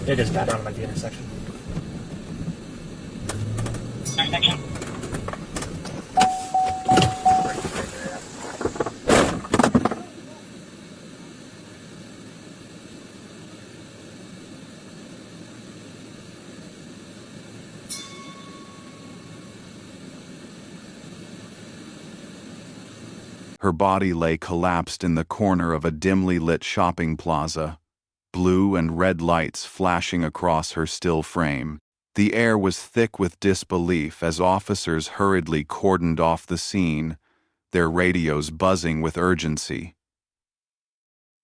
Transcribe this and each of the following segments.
It is bad. I'm at the intersection. Intersection. Her body lay collapsed in the corner of a dimly lit shopping plaza, blue and red lights flashing across her still frame. The air was thick with disbelief as officers hurriedly cordoned off the scene, their radios buzzing with urgency.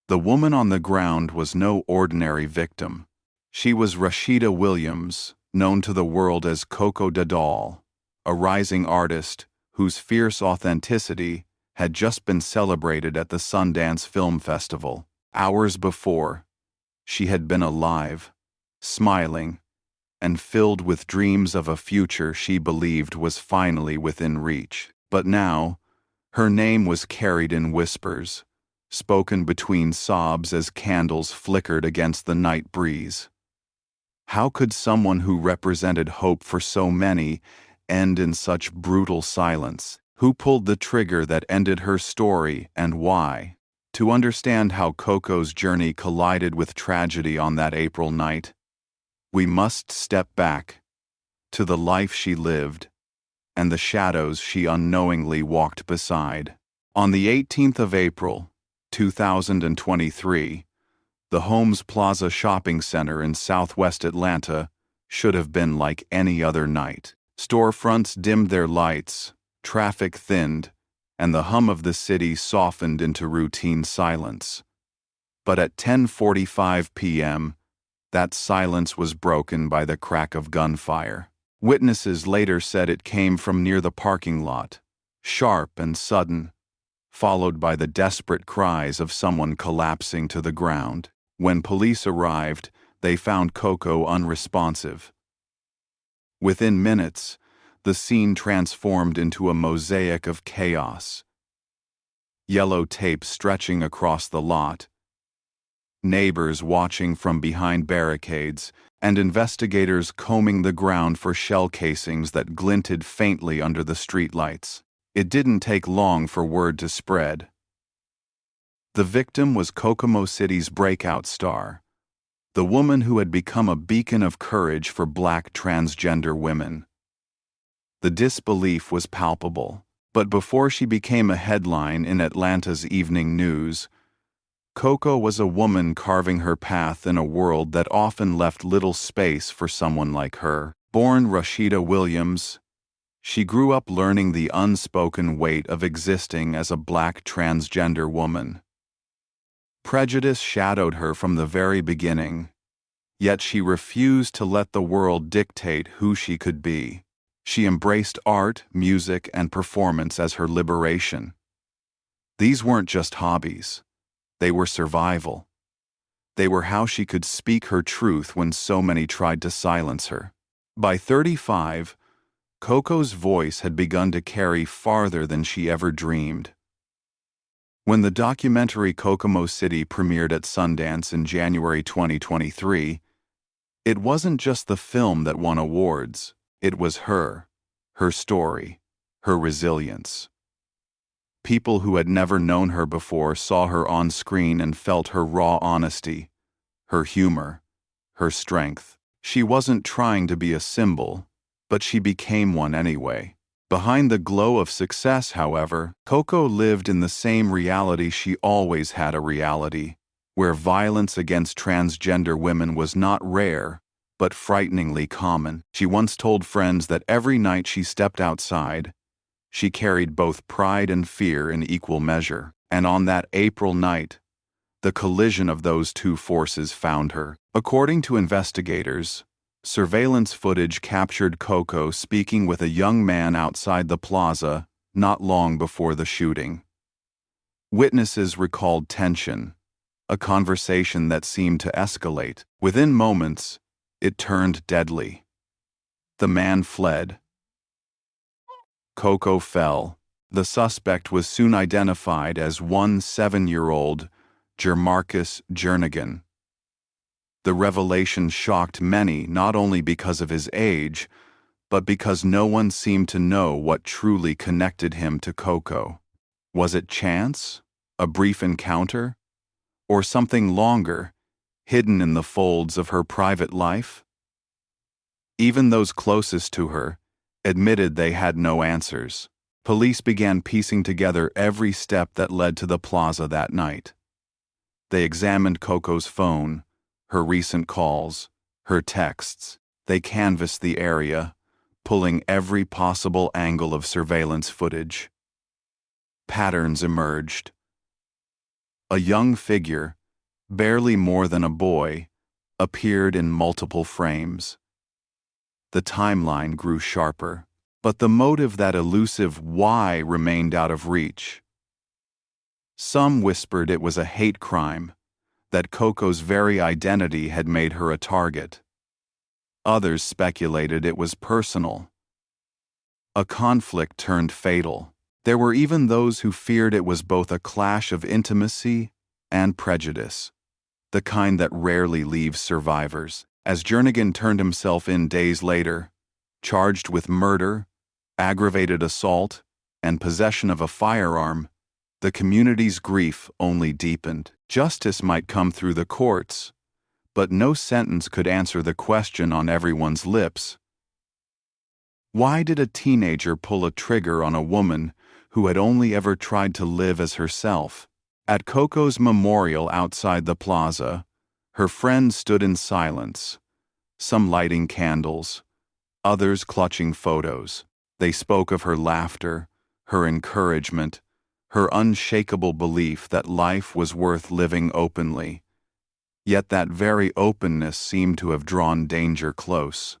The woman on the ground was no ordinary victim. She was Rashida Williams, known to the world as Coco the Doll, a rising artist whose fierce authenticity had just been celebrated at the Sundance Film Festival. Hours before, she had been alive, smiling, and filled with dreams of a future she believed was finally within reach. But now, her name was carried in whispers, spoken between sobs as candles flickered against the night breeze. How could someone who represented hope for so many end in such brutal silence? Who pulled the trigger that ended her story, and why? To understand how Coco's journey collided with tragedy on that April night, we must step back to the life she lived and the shadows she unknowingly walked beside. On the 18th of April, 2023, the Holmes Plaza shopping center in southwest Atlanta should have been like any other night. Storefronts dimmed their lights, traffic thinned, and the hum of the city softened into routine silence. But at 10:45 p.m., that silence was broken by the crack of gunfire. Witnesses later said it came from near the parking lot, sharp and sudden, followed by the desperate cries of someone collapsing to the ground. When police arrived, they found Coco unresponsive. Within minutes, the scene transformed into a mosaic of chaos. Yellow tape stretching across the lot, neighbors watching from behind barricades, and investigators combing the ground for shell casings that glinted faintly under the streetlights. It didn't take long for word to spread. The victim was Kokomo City's breakout star, the woman who had become a beacon of courage for Black transgender women. The disbelief was palpable, but before she became a headline in Atlanta's evening news, Coco was a woman carving her path in a world that often left little space for someone like her. Born Rashida Williams, she grew up learning the unspoken weight of existing as a Black transgender woman. Prejudice shadowed her from the very beginning, yet she refused to let the world dictate who she could be. She embraced art, music, and performance as her liberation. These weren't just hobbies. They were survival. They were how she could speak her truth when so many tried to silence her. By 35, Coco's voice had begun to carry farther than she ever dreamed. When the documentary Kokomo City premiered at Sundance in January 2023, it wasn't just the film that won awards. It was her story, her resilience. People who had never known her before saw her on screen and felt her raw honesty, her humor, her strength. She wasn't trying to be a symbol, but she became one anyway. Behind the glow of success, however, Coco lived in the same reality she always had a reality, where violence against transgender women was not rare, but frighteningly common. She once told friends that every night she stepped outside, she carried both pride and fear in equal measure. And on that April night, the collision of those two forces found her. According to investigators, surveillance footage captured Coco speaking with a young man outside the plaza not long before the shooting. Witnesses recalled tension, a conversation that seemed to escalate. Within moments, it turned deadly. The man fled. Coco fell. The suspect was soon identified as 7-year-old Jermarcus Jernigan. The revelation shocked many not only because of his age, but because no one seemed to know what truly connected him to Coco. Was it chance? A brief encounter? Or something longer, hidden in the folds of her private life? Even those closest to her admitted they had no answers. Police began piecing together every step that led to the plaza that night. They examined Coco's phone, her recent calls, her texts. They canvassed the area, pulling every possible angle of surveillance footage. Patterns emerged. A young figure, barely more than a boy, appeared in multiple frames. The timeline grew sharper, but the motive, that elusive why, remained out of reach. Some whispered it was a hate crime, that Coco's very identity had made her a target. Others speculated it was personal. A conflict turned fatal. There were even those who feared it was both a clash of intimacy and prejudice, the kind that rarely leaves survivors. As Jernigan turned himself in days later, charged with murder, aggravated assault, and possession of a firearm, the community's grief only deepened. Justice might come through the courts, but no sentence could answer the question on everyone's lips. Why did a teenager pull a trigger on a woman who had only ever tried to live as herself? At Coco's memorial outside the plaza, her friends stood in silence, some lighting candles, others clutching photos. They spoke of her laughter, her encouragement, her unshakable belief that life was worth living openly. Yet that very openness seemed to have drawn danger close.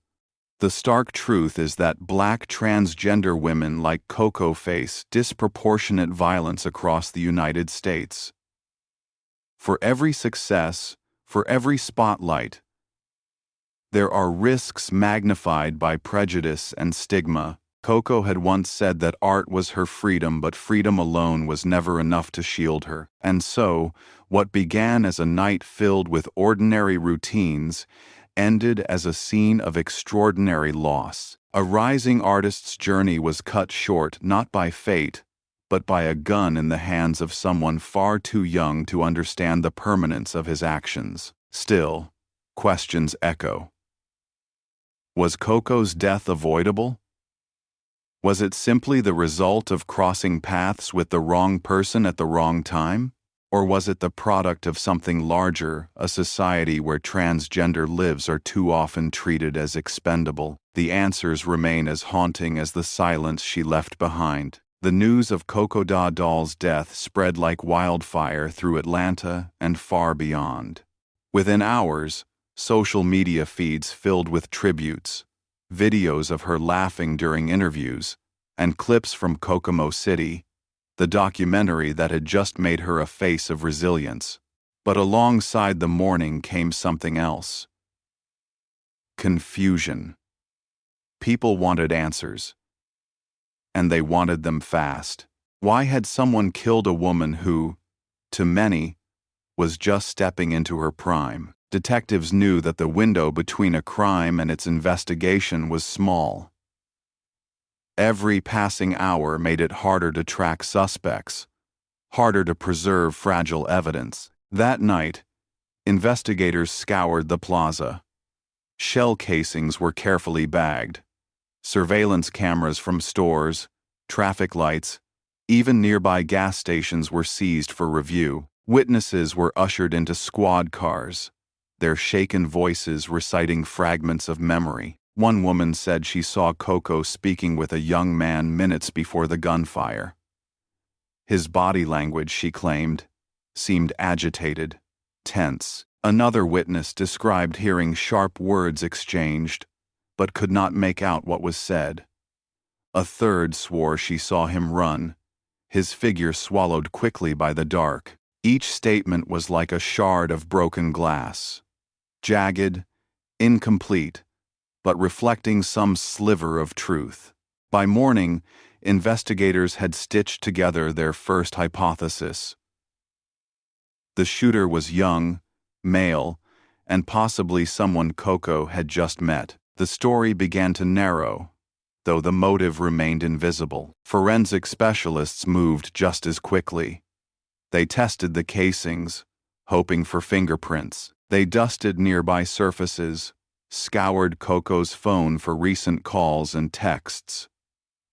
The stark truth is that Black transgender women like Coco face disproportionate violence across the United States. For every success, for every spotlight, there are risks magnified by prejudice and stigma. Coco had once said that art was her freedom, but freedom alone was never enough to shield her. And so, what began as a night filled with ordinary routines ended as a scene of extraordinary loss. A rising artist's journey was cut short not by fate, but by a gun in the hands of someone far too young to understand the permanence of his actions. Still, questions echo. Was Coco's death avoidable? Was it simply the result of crossing paths with the wrong person at the wrong time? Or was it the product of something larger, a society where transgender lives are too often treated as expendable? The answers remain as haunting as the silence she left behind. The news of Coco Doll's death spread like wildfire through Atlanta and far beyond. Within hours, social media feeds filled with tributes, videos of her laughing during interviews, and clips from Kokomo City, the documentary that had just made her a face of resilience. But alongside the mourning came something else. Confusion. People wanted answers, and they wanted them fast. Why had someone killed a woman who, to many, was just stepping into her prime? Detectives knew that the window between a crime and its investigation was small. Every passing hour made it harder to track suspects, harder to preserve fragile evidence. That night, investigators scoured the plaza. Shell casings were carefully bagged. Surveillance cameras from stores, traffic lights, even nearby gas stations were seized for review. Witnesses were ushered into squad cars, their shaken voices reciting fragments of memory. One woman said she saw Coco speaking with a young man minutes before the gunfire. His body language, she claimed, seemed agitated, tense. Another witness described hearing sharp words exchanged, but could not make out what was said. A third swore she saw him run, his figure swallowed quickly by the dark. Each statement was like a shard of broken glass, jagged, incomplete, but reflecting some sliver of truth. By morning, investigators had stitched together their first hypothesis. The shooter was young, male, and possibly someone Coco had just met. The story began to narrow, though the motive remained invisible. Forensic specialists moved just as quickly. They tested the casings, hoping for fingerprints. They dusted nearby surfaces, scoured Coco's phone for recent calls and texts,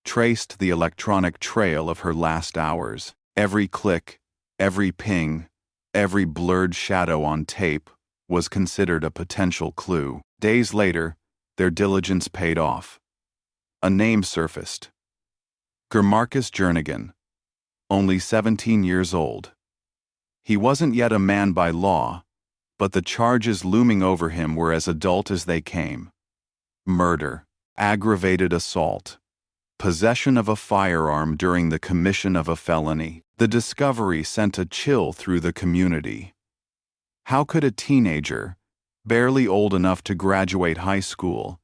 traced the electronic trail of her last hours. Every click, every ping, every blurred shadow on tape was considered a potential clue. Days later, their diligence paid off. A name surfaced. Marcus Jernigan, only 17 years old. He wasn't yet a man by law, but the charges looming over him were as adult as they came. Murder, aggravated assault, possession of a firearm during the commission of a felony. The discovery sent a chill through the community. How could a teenager, barely old enough to graduate high school,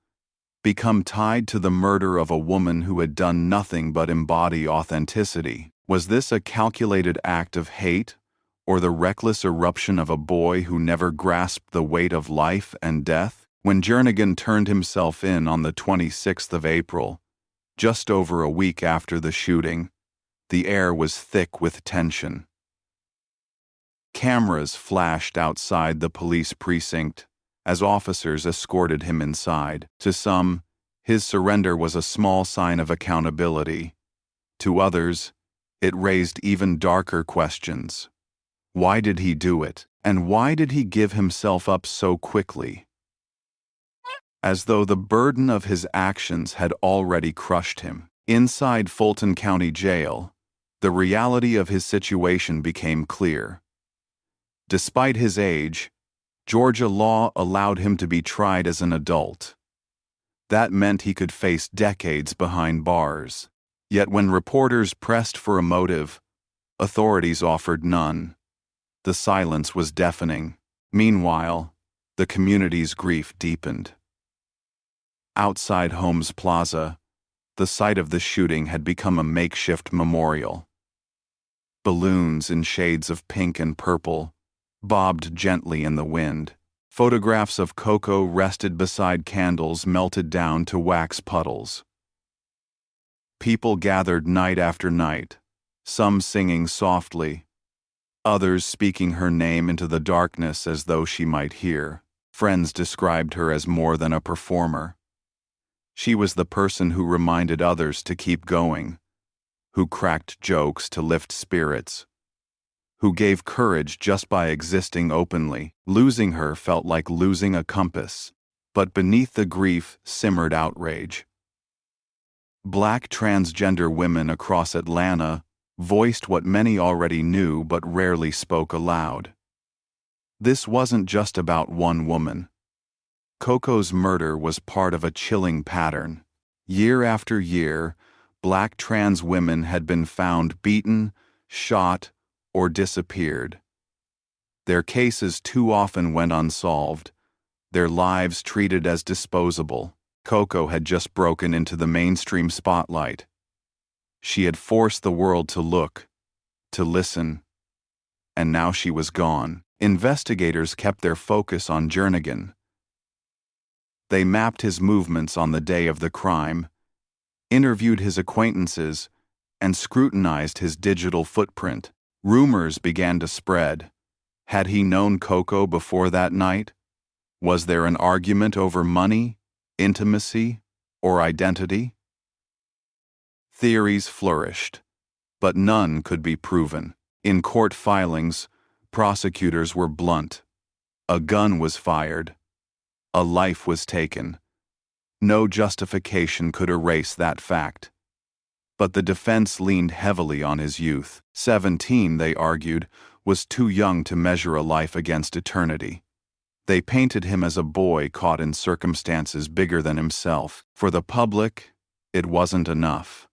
become tied to the murder of a woman who had done nothing but embody authenticity? Was this a calculated act of hate, or the reckless eruption of a boy who never grasped the weight of life and death? When Jernigan turned himself in on the 26th of April, just over a week after the shooting, the air was thick with tension. Cameras flashed outside the police precinct as officers escorted him inside. To some, his surrender was a small sign of accountability. To others, it raised even darker questions. Why did he do it? And why did he give himself up so quickly? As though the burden of his actions had already crushed him. Inside Fulton County Jail, the reality of his situation became clear. Despite his age, Georgia law allowed him to be tried as an adult. That meant he could face decades behind bars. Yet when reporters pressed for a motive, authorities offered none. The silence was deafening. Meanwhile, the community's grief deepened. Outside Holmes Plaza, the site of the shooting had become a makeshift memorial. Balloons in shades of pink and purple bobbed gently in the wind. Photographs of Coco rested beside candles melted down to wax puddles. People gathered night after night, some singing softly, others speaking her name into the darkness as though she might hear. Friends described her as more than a performer. She was the person who reminded others to keep going, who cracked jokes to lift spirits, who gave courage just by existing openly. Losing her felt like losing a compass, but beneath the grief simmered outrage. Black transgender women across Atlanta voiced what many already knew but rarely spoke aloud. This wasn't just about one woman. Coco's murder was part of a chilling pattern. Year after year, Black trans women had been found beaten, shot, or disappeared. Their cases too often went unsolved, their lives treated as disposable. Coco had just broken into the mainstream spotlight. She had forced the world to look, to listen, and now she was gone. Investigators kept their focus on Jernigan. They mapped his movements on the day of the crime, interviewed his acquaintances, and scrutinized his digital footprint. Rumors began to spread. Had he known Coco before that night? Was there an argument over money, intimacy, or identity? Theories flourished, but none could be proven. In court filings, prosecutors were blunt. A gun was fired. A life was taken. No justification could erase that fact. But the defense leaned heavily on his youth. 17, they argued, was too young to measure a life against eternity. They painted him as a boy caught in circumstances bigger than himself. For the public, it wasn't enough.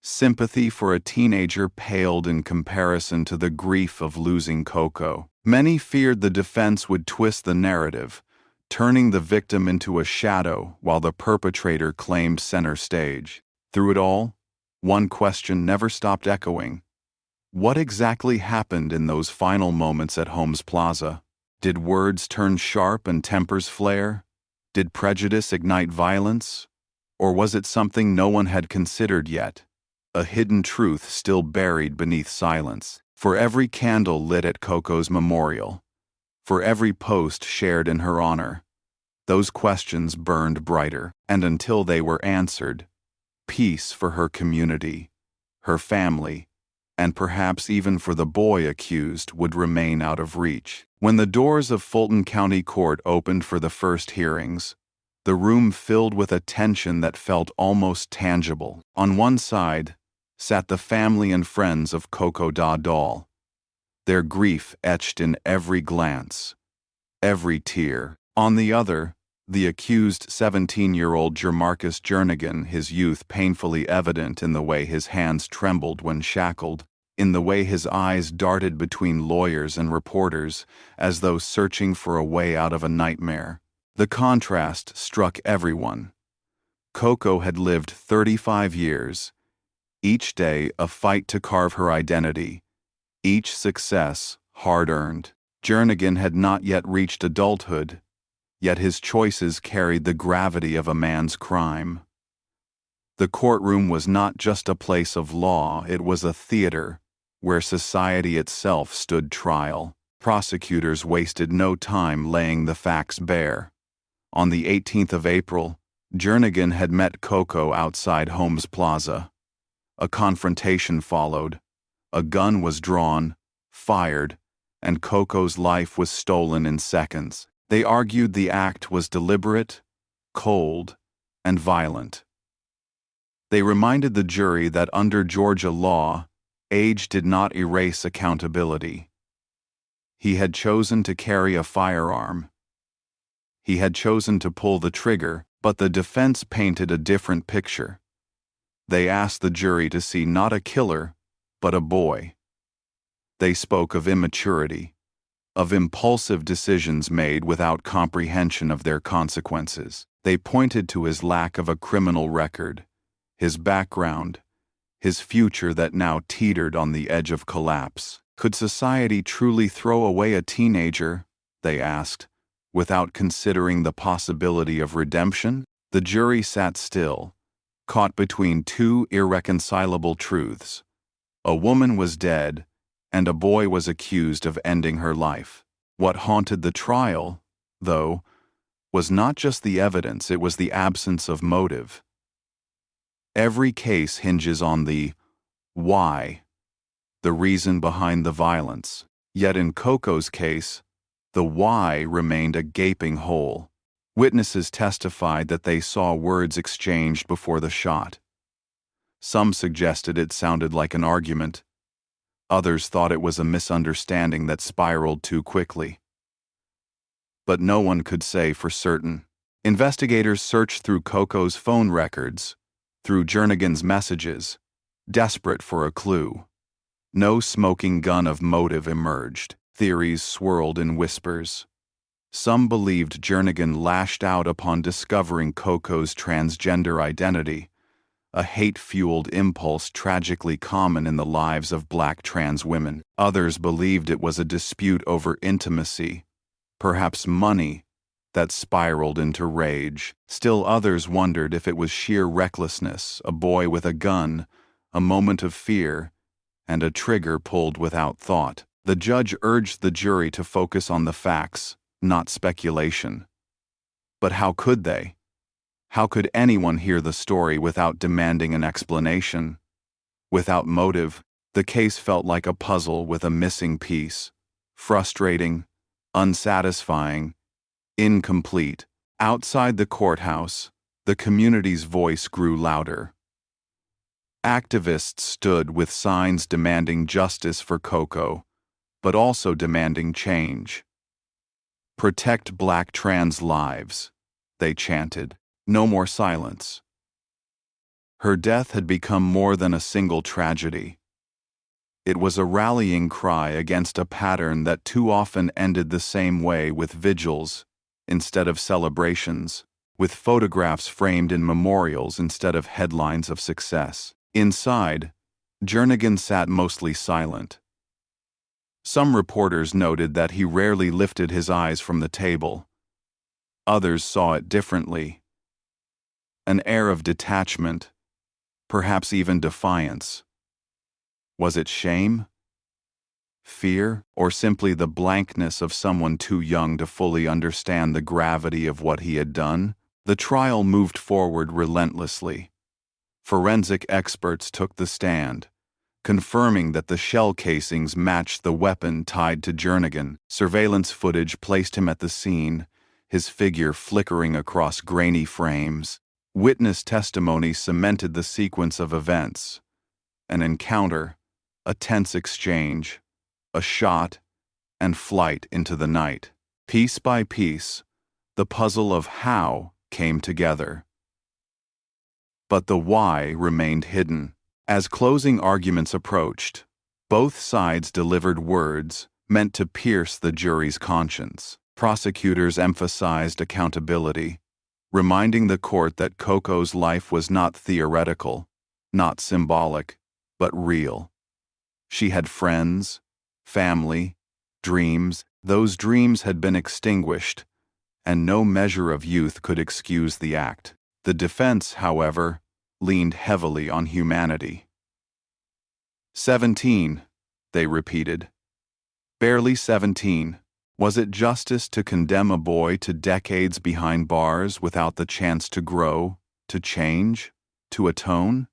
Sympathy for a teenager paled in comparison to the grief of losing Coco. Many feared the defense would twist the narrative, turning the victim into a shadow while the perpetrator claimed center stage. Through it all, one question never stopped echoing. What exactly happened in those final moments at Holmes Plaza? Did words turn sharp and tempers flare? Did prejudice ignite violence? Or was it something no one had considered yet? A hidden truth still buried beneath silence. For every candle lit at Coco's memorial, for every post shared in her honor, those questions burned brighter, and until they were answered, peace for her community, her family, and perhaps even for the boy accused would remain out of reach. When the doors of Fulton County Court opened for the first hearings, the room filled with a tension that felt almost tangible. On one side sat the family and friends of Coco Doll, their grief etched in every glance, every tear. On the other, the accused 17-year-old Jermarcus Jernigan, his youth painfully evident in the way his hands trembled when shackled, in the way his eyes darted between lawyers and reporters as though searching for a way out of a nightmare. The contrast struck everyone. Coco had lived 35 years, each day a fight to carve her identity, each success hard-earned. Jernigan had not yet reached adulthood, yet his choices carried the gravity of a man's crime. The courtroom was not just a place of law, it was a theater where society itself stood trial. Prosecutors wasted no time laying the facts bare. On the 18th of April, Jernigan had met Coco outside Holmes Plaza. A confrontation followed. A gun was drawn, fired, and Coco's life was stolen in seconds. They argued the act was deliberate, cold, and violent. They reminded the jury that under Georgia law, age did not erase accountability. He had chosen to carry a firearm. He had chosen to pull the trigger, but the defense painted a different picture. They asked the jury to see not a killer, but a boy. They spoke of immaturity, of impulsive decisions made without comprehension of their consequences. They pointed to his lack of a criminal record, his background, his future that now teetered on the edge of collapse. Could society truly throw away a teenager, they asked, without considering the possibility of redemption? The jury sat still, caught between two irreconcilable truths. A woman was dead, and a boy was accused of ending her life. What haunted the trial, though, was not just the evidence, it was the absence of motive. Every case hinges on the why, the reason behind the violence. Yet in Coco's case, the why remained a gaping hole. Witnesses testified that they saw words exchanged before the shot. Some suggested it sounded like an argument. Others thought it was a misunderstanding that spiraled too quickly. But no one could say for certain. Investigators searched through Coco's phone records, through Jernigan's messages, desperate for a clue. No smoking gun of motive emerged. Theories swirled in whispers. Some believed Jernigan lashed out upon discovering Coco's transgender identity, a hate-fueled impulse tragically common in the lives of Black trans women. Others believed it was a dispute over intimacy, perhaps money, that spiraled into rage. Still others wondered if it was sheer recklessness, a boy with a gun, a moment of fear, and a trigger pulled without thought. The judge urged the jury to focus on the facts, not speculation. But how could they? How could anyone hear the story without demanding an explanation? Without motive, the case felt like a puzzle with a missing piece. Frustrating, unsatisfying, incomplete. Outside the courthouse, the community's voice grew louder. Activists stood with signs demanding justice for Coco, but also demanding change. Protect Black trans lives, they chanted. No more silence. Her death had become more than a single tragedy. It was a rallying cry against a pattern that too often ended the same way, with vigils instead of celebrations, with photographs framed in memorials instead of headlines of success. Inside, Jernigan sat mostly silent. Some reporters noted that he rarely lifted his eyes from the table. Others saw it differently. An air of detachment, perhaps even defiance. Was it shame? Fear? Or simply the blankness of someone too young to fully understand the gravity of what he had done? The trial moved forward relentlessly. Forensic experts took the stand, confirming that the shell casings matched the weapon tied to Jernigan. Surveillance footage placed him at the scene, his figure flickering across grainy frames. Witness testimony cemented the sequence of events. An encounter, a tense exchange, a shot, and flight into the night. Piece by piece, the puzzle of how came together. But the why remained hidden. As closing arguments approached, both sides delivered words meant to pierce the jury's conscience. Prosecutors emphasized accountability, reminding the court that Coco's life was not theoretical, not symbolic, but real. She had friends, family, dreams. Those dreams had been extinguished, and no measure of youth could excuse the act. The defense, however, leaned heavily on humanity. 17, they repeated. Barely 17. Was it justice to condemn a boy to decades behind bars without the chance to grow, to change, to atone?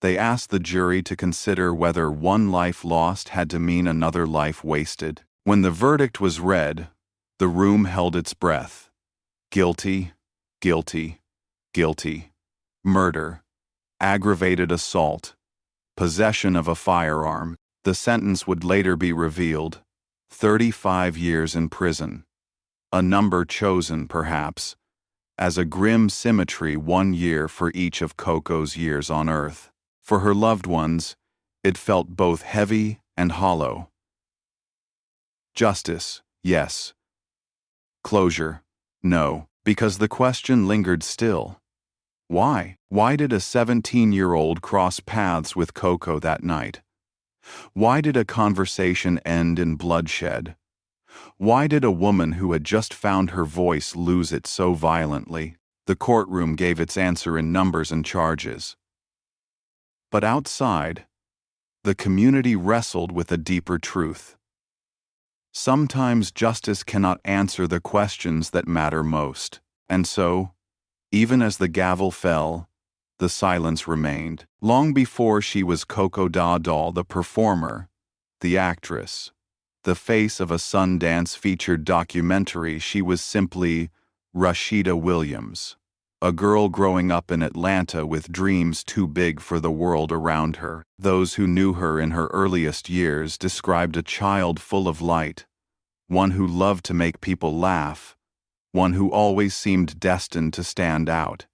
They asked the jury to consider whether one life lost had to mean another life wasted. When the verdict was read, the room held its breath. Guilty, guilty, guilty. Murder, aggravated assault, possession of a firearm. The sentence would later be revealed. 35 years in prison. A number chosen, perhaps, as a grim symmetry, 1 year for each of Coco's years on Earth. For her loved ones, it felt both heavy and hollow. Justice, yes. Closure, no, because the question lingered still. Why? Why did a 17-year-old cross paths with Coco that night? Why did a conversation end in bloodshed? Why did a woman who had just found her voice lose it so violently? The courtroom gave its answer in numbers and charges. But outside, the community wrestled with a deeper truth. Sometimes justice cannot answer the questions that matter most. And so, even as the gavel fell, the silence remained. Long before she was Coco Doll, the performer, the actress, the face of a Sundance featured documentary, she was simply Rashida Williams, a girl growing up in Atlanta with dreams too big for the world around her. Those who knew her in her earliest years described a child full of light, one who loved to make people laugh, one who always seemed destined to stand out.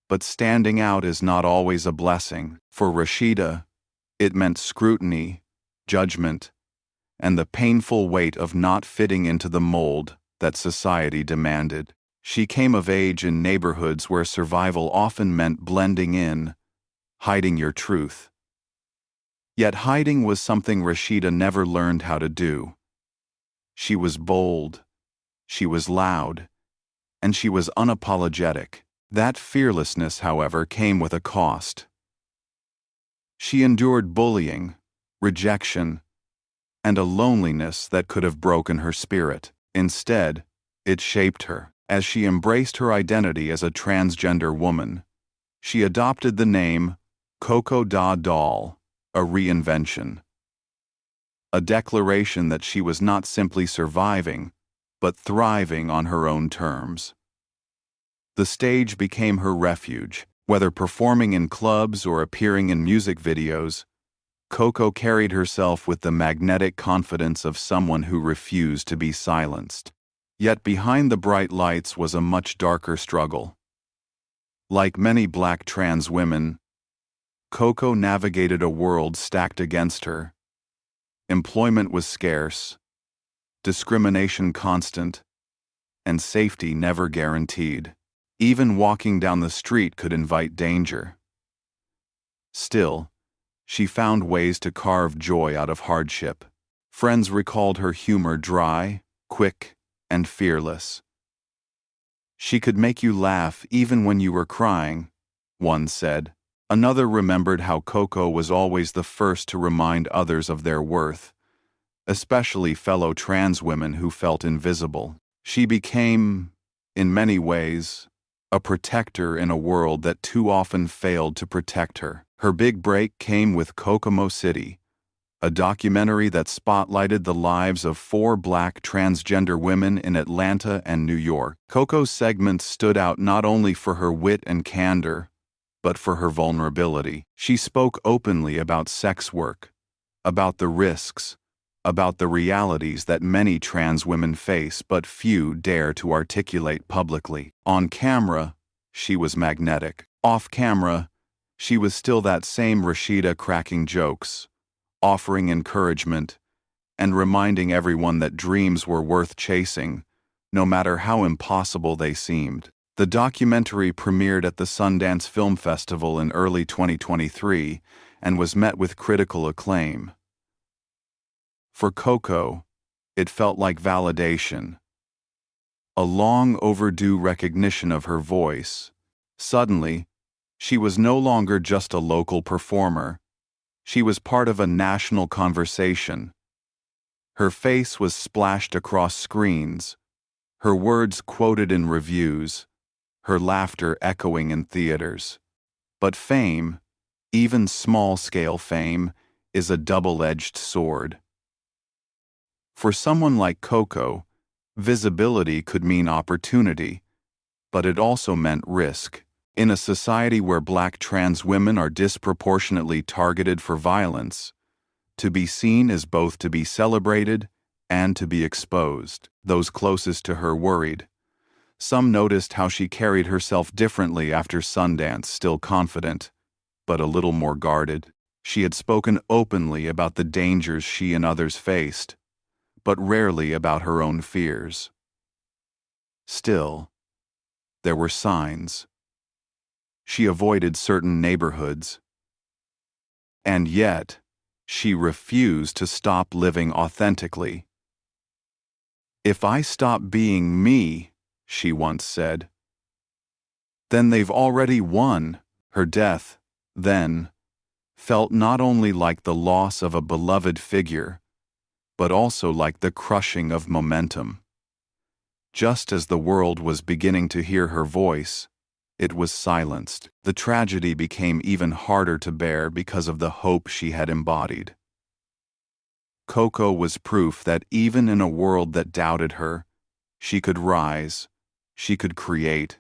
But standing out is not always a blessing. For Rashida, it meant scrutiny, judgment, and the painful weight of not fitting into the mold that society demanded. She came of age in neighborhoods where survival often meant blending in, hiding your truth. Yet hiding was something Rashida never learned how to do. She was bold, she was loud, and she was unapologetic. That fearlessness, however, came with a cost. She endured bullying, rejection, and a loneliness that could have broken her spirit. Instead, it shaped her. As she embraced her identity as a transgender woman, she adopted the name Coco Doll, a reinvention. A declaration that she was not simply surviving, but thriving on her own terms. The stage became her refuge. Whether performing in clubs or appearing in music videos, Coco carried herself with the magnetic confidence of someone who refused to be silenced. Yet behind the bright lights was a much darker struggle. Like many Black trans women, Coco navigated a world stacked against her. Employment was scarce, discrimination constant, and safety never guaranteed. Even walking down the street could invite danger. Still, she found ways to carve joy out of hardship. Friends recalled her humor dry, quick, and fearless. "She could make you laugh even when you were crying," one said. Another remembered how Coco was always the first to remind others of their worth, especially fellow trans women who felt invisible. She became, in many ways, a protector in a world that too often failed to protect her. Her big break came with Kokomo City, a documentary that spotlighted the lives of 4 Black transgender women in Atlanta and New York. Coco's segment stood out not only for her wit and candor, but for her vulnerability. She spoke openly about sex work, about the risks, about the realities that many trans women face but few dare to articulate publicly. On camera, she was magnetic. Off camera, she was still that same Rashida, cracking jokes, offering encouragement, and reminding everyone that dreams were worth chasing, no matter how impossible they seemed. The documentary premiered at the Sundance Film Festival in early 2023 and was met with critical acclaim. For Coco, it felt like validation, a long overdue recognition of her voice. Suddenly, she was no longer just a local performer. She was part of a national conversation. Her face was splashed across screens, her words quoted in reviews, her laughter echoing in theaters. But fame, even small-scale fame, is a double-edged sword. For someone like Coco, visibility could mean opportunity, but it also meant risk. In a society where Black trans women are disproportionately targeted for violence, to be seen is both to be celebrated and to be exposed. Those closest to her worried. Some noticed how she carried herself differently after Sundance, still confident, but a little more guarded. She had spoken openly about the dangers she and others faced, but rarely about her own fears. Still, there were signs. She avoided certain neighborhoods. And yet, she refused to stop living authentically. "If I stop being me," she once said, "then they've already won." Her death, then, felt not only like the loss of a beloved figure, but also like the crushing of momentum. Just as the world was beginning to hear her voice, it was silenced. The tragedy became even harder to bear because of the hope she had embodied. Coco was proof that even in a world that doubted her, she could rise, she could create,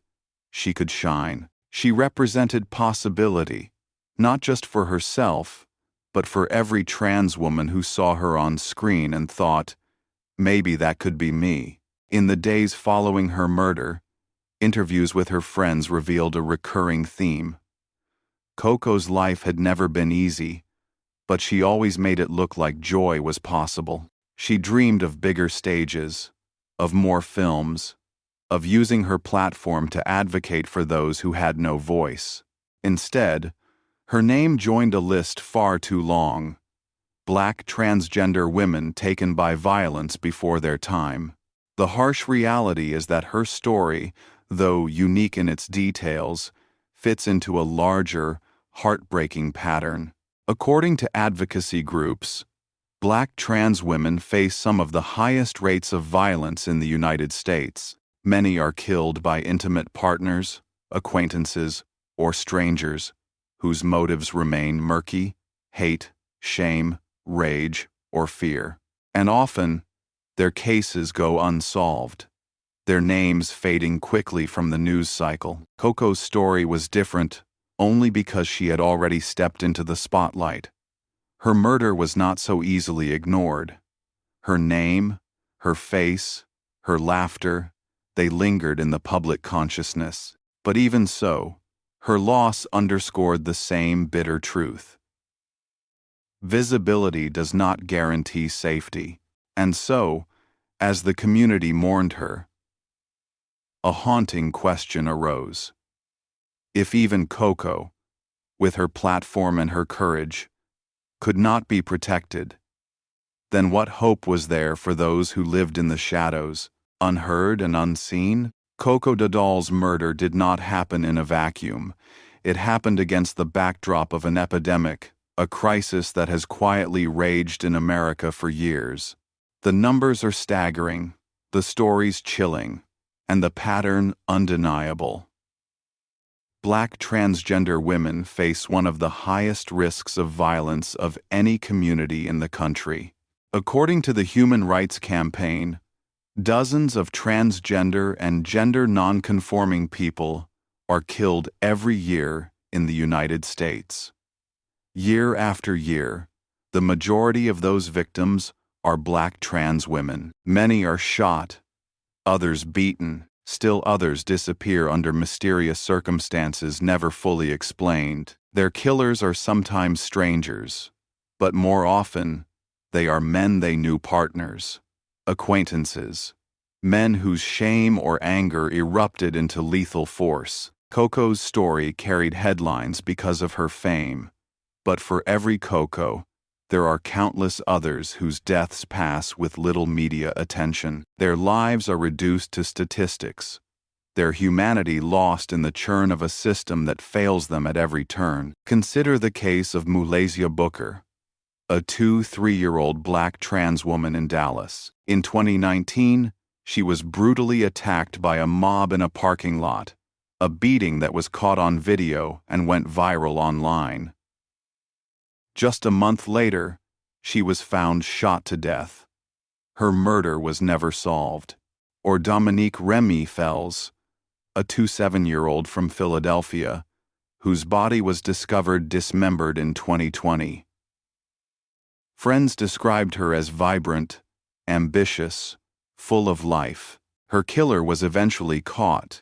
she could shine. She represented possibility, not just for herself, but for every trans woman who saw her on screen and thought, maybe that could be me. In the days following her murder, interviews with her friends revealed a recurring theme. Coco's life had never been easy, but she always made it look like joy was possible. She dreamed of bigger stages, of more films, of using her platform to advocate for those who had no voice. Instead, her name joined a list far too long: Black transgender women taken by violence before their time. The harsh reality is that her story, though unique in its details, fits into a larger, heartbreaking pattern. According to advocacy groups, Black trans women face some of the highest rates of violence in the United States. Many are killed by intimate partners, acquaintances, or strangers, whose motives remain murky: hate, shame, rage, or fear. And often, their cases go unsolved, their names fading quickly from the news cycle. Coco's story was different only because she had already stepped into the spotlight. Her murder was not so easily ignored. Her name, her face, her laughter, they lingered in the public consciousness. But even so, her loss underscored the same bitter truth. Visibility does not guarantee safety. And so, as the community mourned her, a haunting question arose. If even Coco, with her platform and her courage, could not be protected, then what hope was there for those who lived in the shadows, unheard and unseen? Coco Dadal's murder did not happen in a vacuum. It happened against the backdrop of an epidemic, a crisis that has quietly raged in America for years. The numbers are staggering, the stories chilling, and the pattern undeniable. Black transgender women face one of the highest risks of violence of any community in the country. According to the Human Rights Campaign, dozens of transgender and gender nonconforming people are killed every year in the United States. Year after year, the majority of those victims are Black trans women. Many are shot, others beaten, still others disappear under mysterious circumstances never fully explained. Their killers are sometimes strangers, but more often, they are men they knew, partners, acquaintances, men whose shame or anger erupted into lethal force. Coco's story carried headlines because of her fame, but for every Coco, there are countless others whose deaths pass with little media attention. Their lives are reduced to statistics, their humanity lost in the churn of a system that fails them at every turn. Consider the case of Mulasia Booker, a 3-year-old Black trans woman in Dallas. In 2019, she was brutally attacked by a mob in a parking lot, a beating that was caught on video and went viral online. Just a month later, she was found shot to death. Her murder was never solved. Or Dominique Remy Fells, a 27-year-old from Philadelphia, whose body was discovered dismembered in 2020. Friends described her as vibrant, ambitious, full of life. Her killer was eventually caught,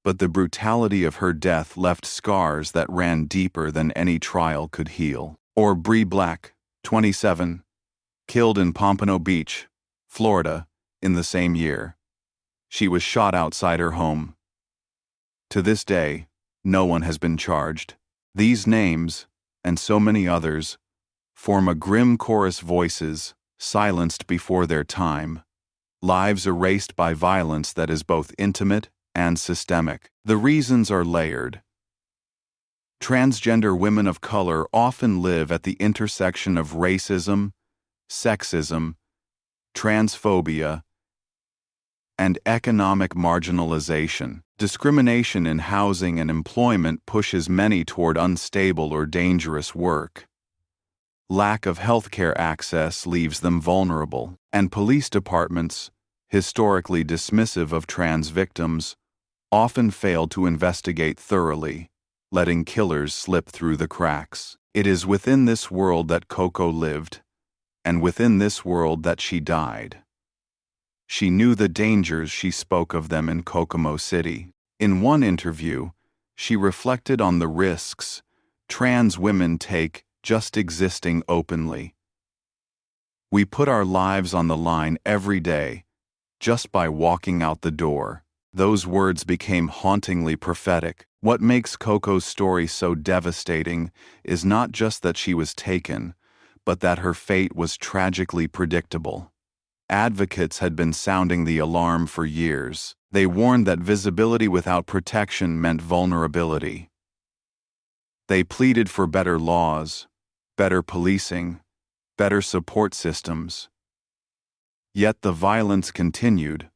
but the brutality of her death left scars that ran deeper than any trial could heal. Or Bree Black, 27, killed in Pompano Beach, Florida, in the same year. She was shot outside her home. To this day, no one has been charged. These names, and so many others, form a grim chorus, voices silenced before their time, lives erased by violence that is both intimate and systemic. The reasons are layered. Transgender women of color often live at the intersection of racism, sexism, transphobia, and economic marginalization. Discrimination in housing and employment pushes many toward unstable or dangerous work. Lack of healthcare access leaves them vulnerable, and police departments, historically dismissive of trans victims, often fail to investigate thoroughly, letting killers slip through the cracks. It is within this world that Coco lived, and within this world that she died. She knew the dangers, she spoke of them in Kokomo City. In one interview, she reflected on the risks trans women take just existing openly. We put our lives on the line every day, just by walking out the door. Those words became hauntingly prophetic. What makes Coco's story so devastating is not just that she was taken, but that her fate was tragically predictable. Advocates had been sounding the alarm for years. They warned that visibility without protection meant vulnerability. They pleaded for better laws, better policing, better support systems. Yet the violence continued,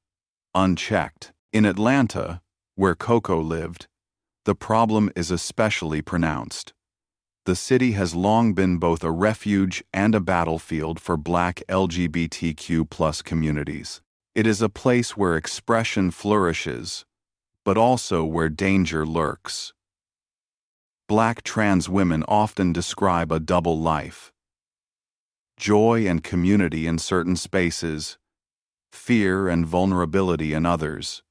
unchecked. In Atlanta, where Coco lived, the problem is especially pronounced. The city has long been both a refuge and a battlefield for Black LGBTQ+ communities. It is a place where expression flourishes, but also where danger lurks. Black trans women often describe a double life: joy and community in certain spaces, fear and vulnerability in others.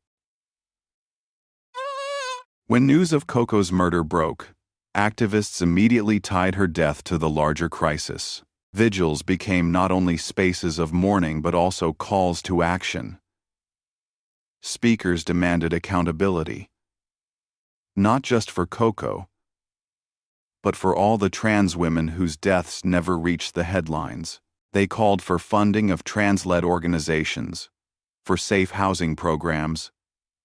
When news of Coco's murder broke, activists immediately tied her death to the larger crisis. Vigils became not only spaces of mourning but also calls to action. Speakers demanded accountability, not just for Coco, but for all the trans women whose deaths never reached the headlines. They called for funding of trans-led organizations, for safe housing programs,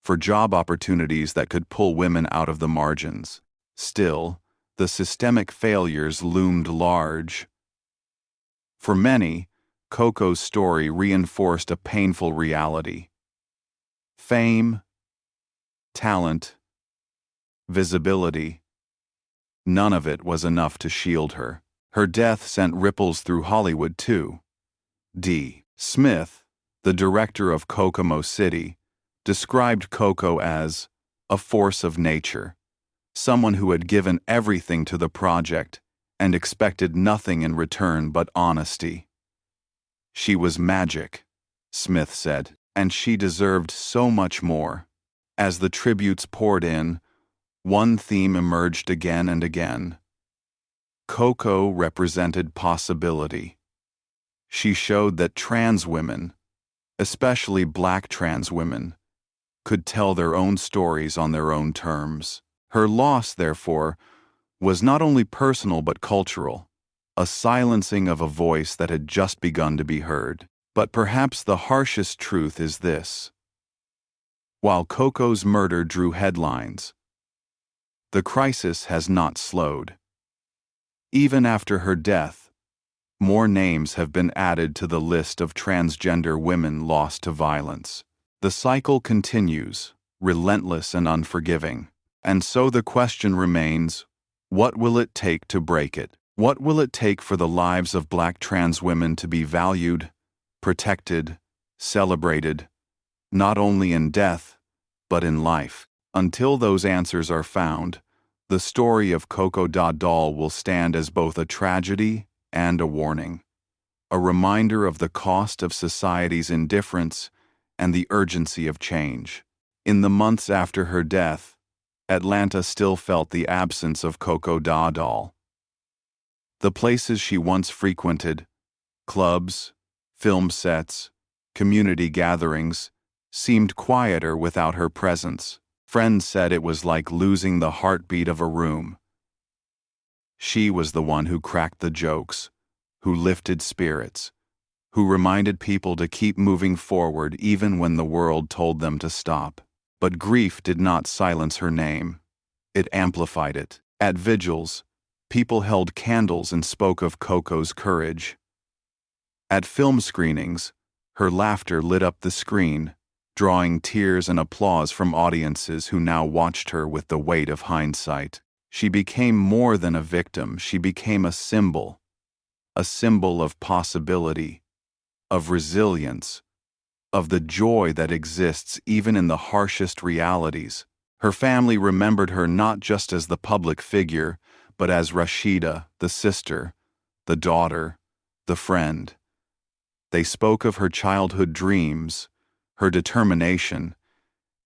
for job opportunities that could pull women out of the margins. Still, the systemic failures loomed large. For many, Coco's story reinforced a painful reality. Fame, talent, visibility, none of it was enough to shield her. Her death sent ripples through Hollywood too. D. Smith, the director of Kokomo City, described Coco as a force of nature, someone who had given everything to the project and expected nothing in return but honesty. She was magic, Smith said, and she deserved so much more. As the tributes poured in, one theme emerged again and again. Coco represented possibility. She showed that trans women, especially Black trans women, could tell their own stories on their own terms. Her loss, therefore, was not only personal but cultural, a silencing of a voice that had just begun to be heard. But perhaps the harshest truth is this. While Coco's murder drew headlines, the crisis has not slowed. Even after her death, more names have been added to the list of transgender women lost to violence. The cycle continues, relentless and unforgiving. And so the question remains, what will it take to break it? What will it take for the lives of Black trans women to be valued, protected, celebrated, not only in death, but in life? Until those answers are found, the story of Coco Doll will stand as both a tragedy and a warning, a reminder of the cost of society's indifference and the urgency of change. In the months after her death, Atlanta still felt the absence of Coco Doll. The places she once frequented, clubs, film sets, community gatherings, seemed quieter without her presence. Friends said it was like losing the heartbeat of a room. She was the one who cracked the jokes, who lifted spirits, who reminded people to keep moving forward even when the world told them to stop. But grief did not silence her name. It amplified it. At vigils, people held candles and spoke of Coco's courage. At film screenings, her laughter lit up the screen, drawing tears and applause from audiences who now watched her with the weight of hindsight. She became more than a victim, she became a symbol of possibility, of resilience, of the joy that exists even in the harshest realities. Her family remembered her not just as the public figure, but as Rashida, the sister, the daughter, the friend. They spoke of her childhood dreams, her determination,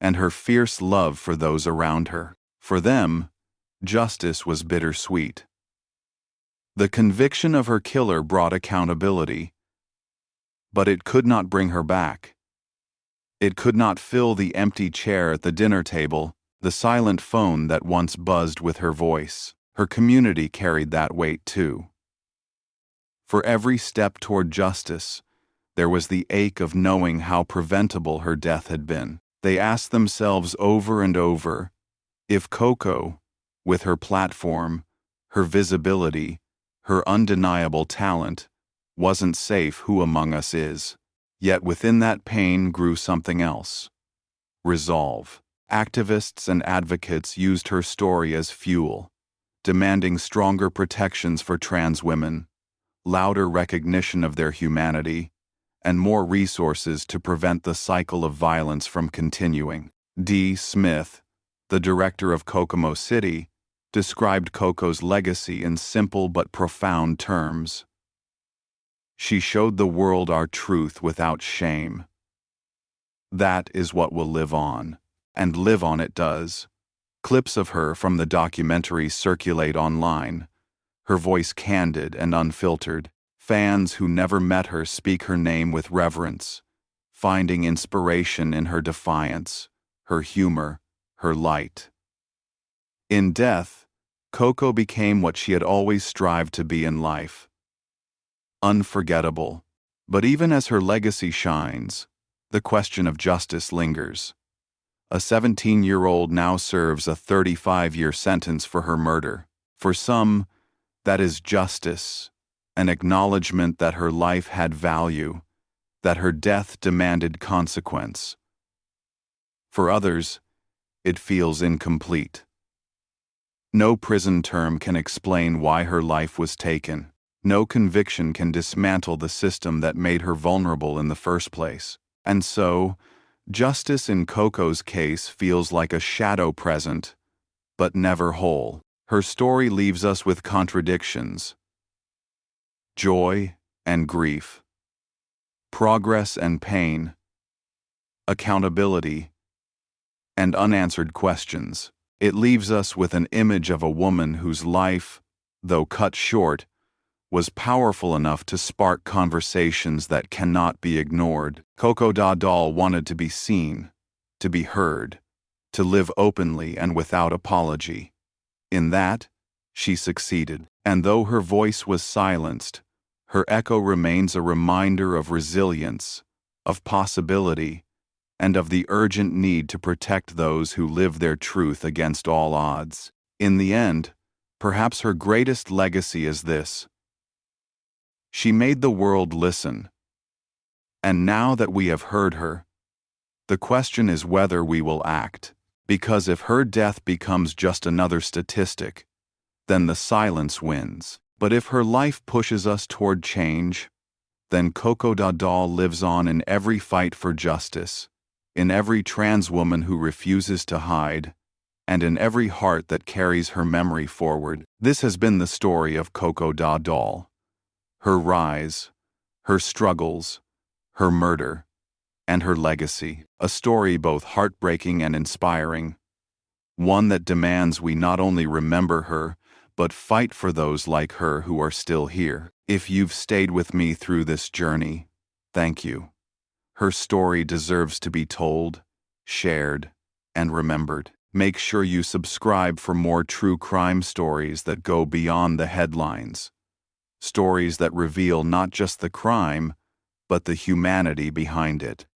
and her fierce love for those around her. For them, justice was bittersweet. The conviction of her killer brought accountability, but it could not bring her back. It could not fill the empty chair at the dinner table, the silent phone that once buzzed with her voice. Her community carried that weight too. For every step toward justice, there was the ache of knowing how preventable her death had been. They asked themselves over and over, if Coco, with her platform, her visibility, her undeniable talent, wasn't safe, who among us is? Yet within that pain grew something else. Resolve. Activists and advocates used her story as fuel, demanding stronger protections for trans women, louder recognition of their humanity, and more resources to prevent the cycle of violence from continuing. D. Smith, the director of Kokomo City, described Coco's legacy in simple but profound terms. She showed the world our truth without shame. That is what will live on, and live on it does. Clips of her from the documentary circulate online, her voice candid and unfiltered. Fans who never met her speak her name with reverence, finding inspiration in her defiance, her humor, her light. In death, Coco became what she had always strived to be in life: unforgettable. But even as her legacy shines, the question of justice lingers. A 17-year-old now serves a 35-year sentence for her murder. For some, that is justice, an acknowledgement that her life had value, that her death demanded consequence. For others, it feels incomplete. No prison term can explain why her life was taken. No conviction can dismantle the system that made her vulnerable in the first place. And so, justice in Coco's case feels like a shadow present, but never whole. Her story leaves us with contradictions, joy and grief, progress and pain, accountability, and unanswered questions. It leaves us with an image of a woman whose life, though cut short, was powerful enough to spark conversations that cannot be ignored. Coco Dadal wanted to be seen, to be heard, to live openly and without apology. In that, she succeeded. And though her voice was silenced, her echo remains a reminder of resilience, of possibility, and of the urgent need to protect those who live their truth against all odds. In the end, perhaps her greatest legacy is this: she made the world listen. And now that we have heard her, the question is whether we will act. Because if her death becomes just another statistic, then the silence wins. But if her life pushes us toward change, then Coco Dadal lives on in every fight for justice, in every trans woman who refuses to hide, and in every heart that carries her memory forward. This has been the story of Coco Dadal. Her rise, her struggles, her murder, and her legacy. A story both heartbreaking and inspiring. One that demands we not only remember her, but fight for those like her who are still here. If you've stayed with me through this journey, thank you. Her story deserves to be told, shared, and remembered. Make sure you subscribe for more true crime stories that go beyond the headlines. Stories that reveal not just the crime, but the humanity behind it.